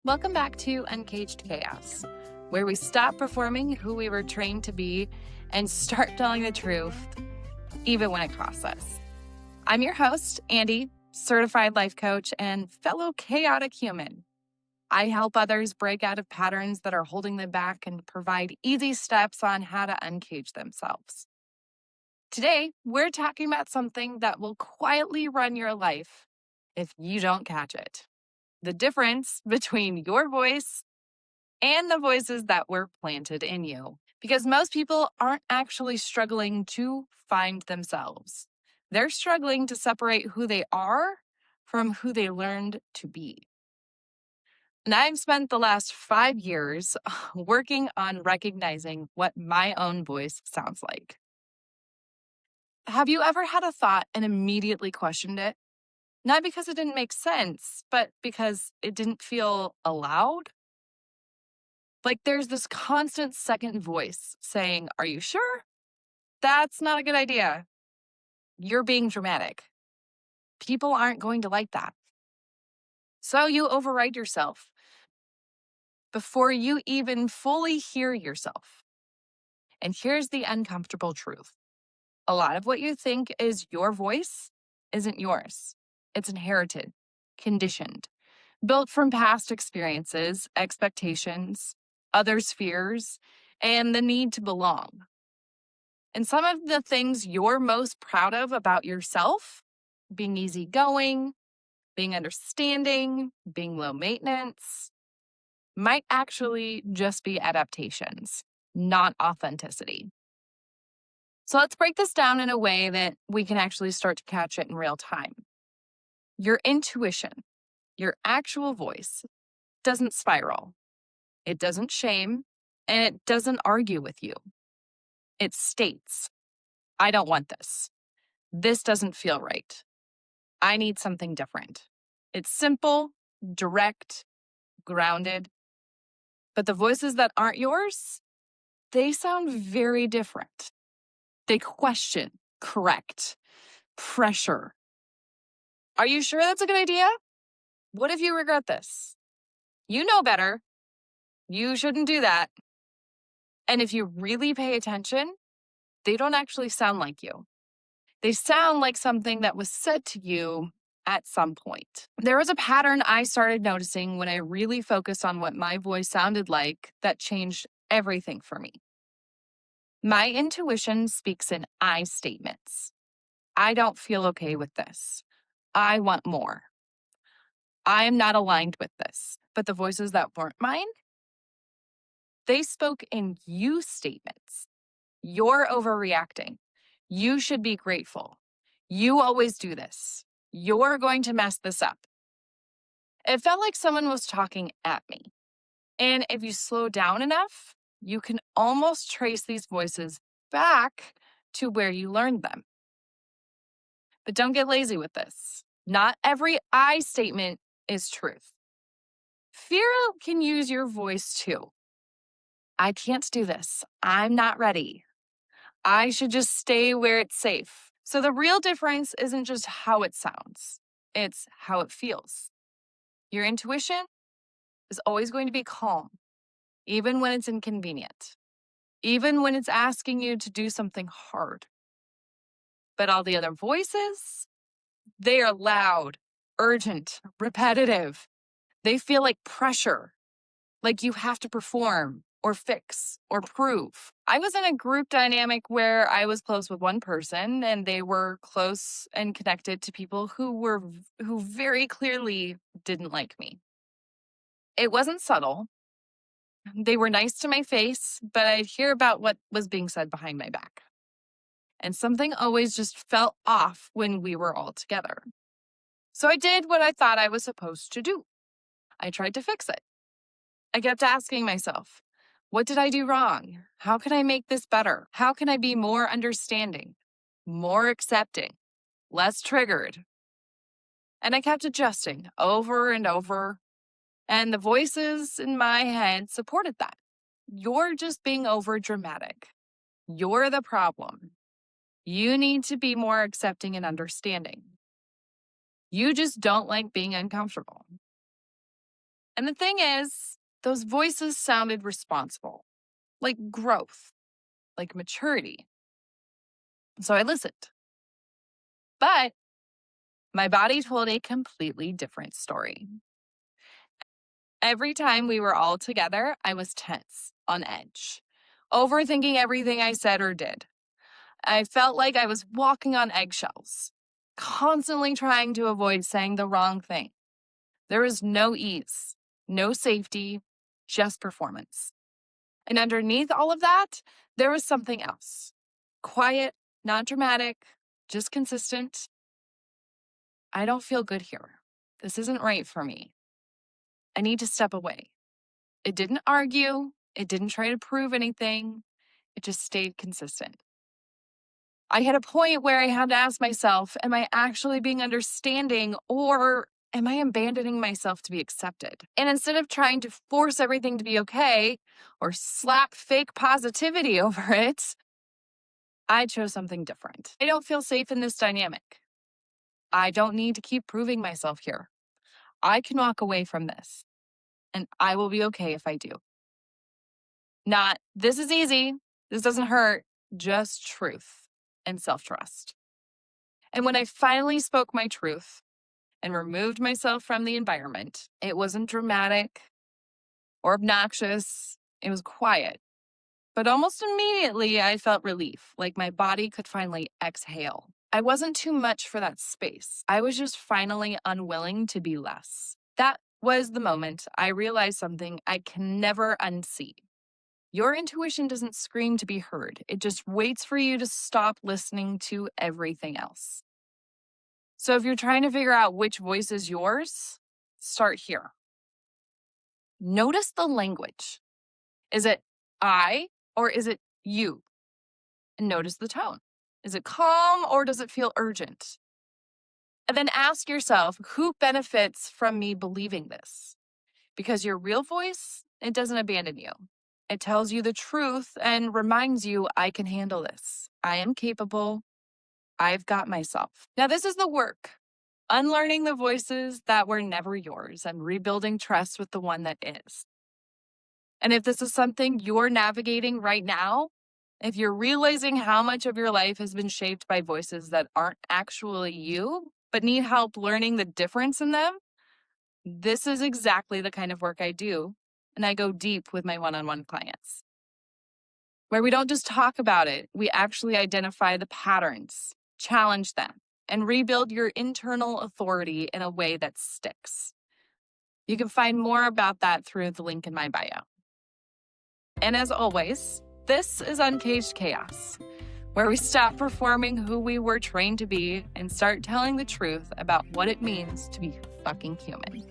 Welcome back to Uncaged Chaos, where we stop performing who we were trained to be and start telling the truth, even when it costs us. I'm your host, Andi, certified life coach and fellow chaotic human. I help others break out of patterns that are holding them back and provide easy steps on how to uncage themselves. Today, we're talking about something that will quietly run your life if you don't catch it. The difference between your voice and the voices that were planted in you. Because most people aren't actually struggling to find themselves. They're struggling to separate who they are from who they learned to be. And I've spent the last 5 years working on recognizing what my own voice sounds like. Have you ever had a thought and immediately questioned it? Not because it didn't make sense, but because it didn't feel allowed? Like there's this constant second voice saying, "Are you sure? That's not a good idea. You're being dramatic. People aren't going to like that." So you override yourself before you even fully hear yourself. And here's the uncomfortable truth. A lot of what you think is your voice isn't yours. It's inherited, conditioned, built from past experiences, expectations, others' fears, and the need to belong. And some of the things you're most proud of about yourself, being easygoing, being understanding, being low maintenance, might actually just be adaptations, not authenticity. So let's break this down in a way that we can actually start to catch it in real time. Your intuition, your actual voice, doesn't spiral. It doesn't shame, and it doesn't argue with you. It states, "I don't want this. This doesn't feel right. I need something different." It's simple, direct, grounded. But the voices that aren't yours, they sound very different. They question, correct, pressure. "Are you sure that's a good idea? What if you regret this? You know better. You shouldn't do that." And if you really pay attention, they don't actually sound like you. They sound like something that was said to you at some point. There was a pattern I started noticing when I really focused on what my voice sounded like that changed everything for me. My intuition speaks in I statements. "I don't feel okay with this. I want more. I am not aligned with this." But the voices that weren't mine, they spoke in you statements. "You're overreacting. You should be grateful. You always do this. You're going to mess this up." It felt like someone was talking at me. And if you slow down enough, you can almost trace these voices back to where you learned them. But don't get lazy with this. Not every I statement is truth. Fear can use your voice too. "I can't do this. I'm not ready. I should just stay where it's safe." So the real difference isn't just how it sounds, it's how it feels. Your intuition is always going to be calm, even when it's inconvenient, even when it's asking you to do something hard. But all the other voices, they are loud, urgent, repetitive. They feel like pressure, like you have to perform or fix or prove. I was in a group dynamic where I was close with one person and they were close and connected to people who very clearly didn't like me. It wasn't subtle. They were nice to my face, but I'd hear about what was being said behind my back. And something always just felt off when we were all together. So I did what I thought I was supposed to do. I tried to fix it. I kept asking myself, what did I do wrong? How can I make this better? How can I be more understanding, more accepting, less triggered? And I kept adjusting over and over. And the voices in my head supported that. "You're just being over dramatic. You're the problem. You need to be more accepting and understanding. You just don't like being uncomfortable." And the thing is, those voices sounded responsible, like growth, like maturity. So I listened. But my body told a completely different story. Every time we were all together, I was tense, on edge, overthinking everything I said or did. I felt like I was walking on eggshells, constantly trying to avoid saying the wrong thing. There was no ease, no safety, just performance. And underneath all of that, there was something else. Quiet, not dramatic, just consistent. I don't feel good here. This isn't right for me. I need to step away. It didn't argue. It didn't try to prove anything. It just stayed consistent. I hit a point where I had to ask myself, am I actually being understanding, or am I abandoning myself to be accepted? And instead of trying to force everything to be okay or slap fake positivity over it, I chose something different. I don't feel safe in this dynamic. I don't need to keep proving myself here. I can walk away from this, and I will be okay if I do. Not, this is easy, this doesn't hurt, just truth and self-trust. And when I finally spoke my truth and removed myself from the environment, it wasn't dramatic or obnoxious. It was quiet. But almost immediately, I felt relief, like my body could finally exhale. I wasn't too much for that space. I was just finally unwilling to be less. That was the moment I realized something I can never unsee. Your intuition doesn't scream to be heard. It just waits for you to stop listening to everything else. So if you're trying to figure out which voice is yours, start here. Notice the language. Is it I or is it you? And notice the tone. Is it calm or does it feel urgent? And then ask yourself, who benefits from me believing this? Because your real voice, it doesn't abandon you. It tells you the truth and reminds you, I can handle this. I am capable. I've got myself. Now, this is the work. Unlearning the voices that were never yours and rebuilding trust with the one that is. And if this is something you're navigating right now, if you're realizing how much of your life has been shaped by voices that aren't actually you, but need help learning the difference in them, this is exactly the kind of work I do. And I go deep with my one-on-one clients, where we don't just talk about it, we actually identify the patterns, challenge them, and rebuild your internal authority in a way that sticks. You can find more about that through the link in my bio. And as always, this is Uncaged Chaos, where we stop performing who we were trained to be and start telling the truth about what it means to be fucking human.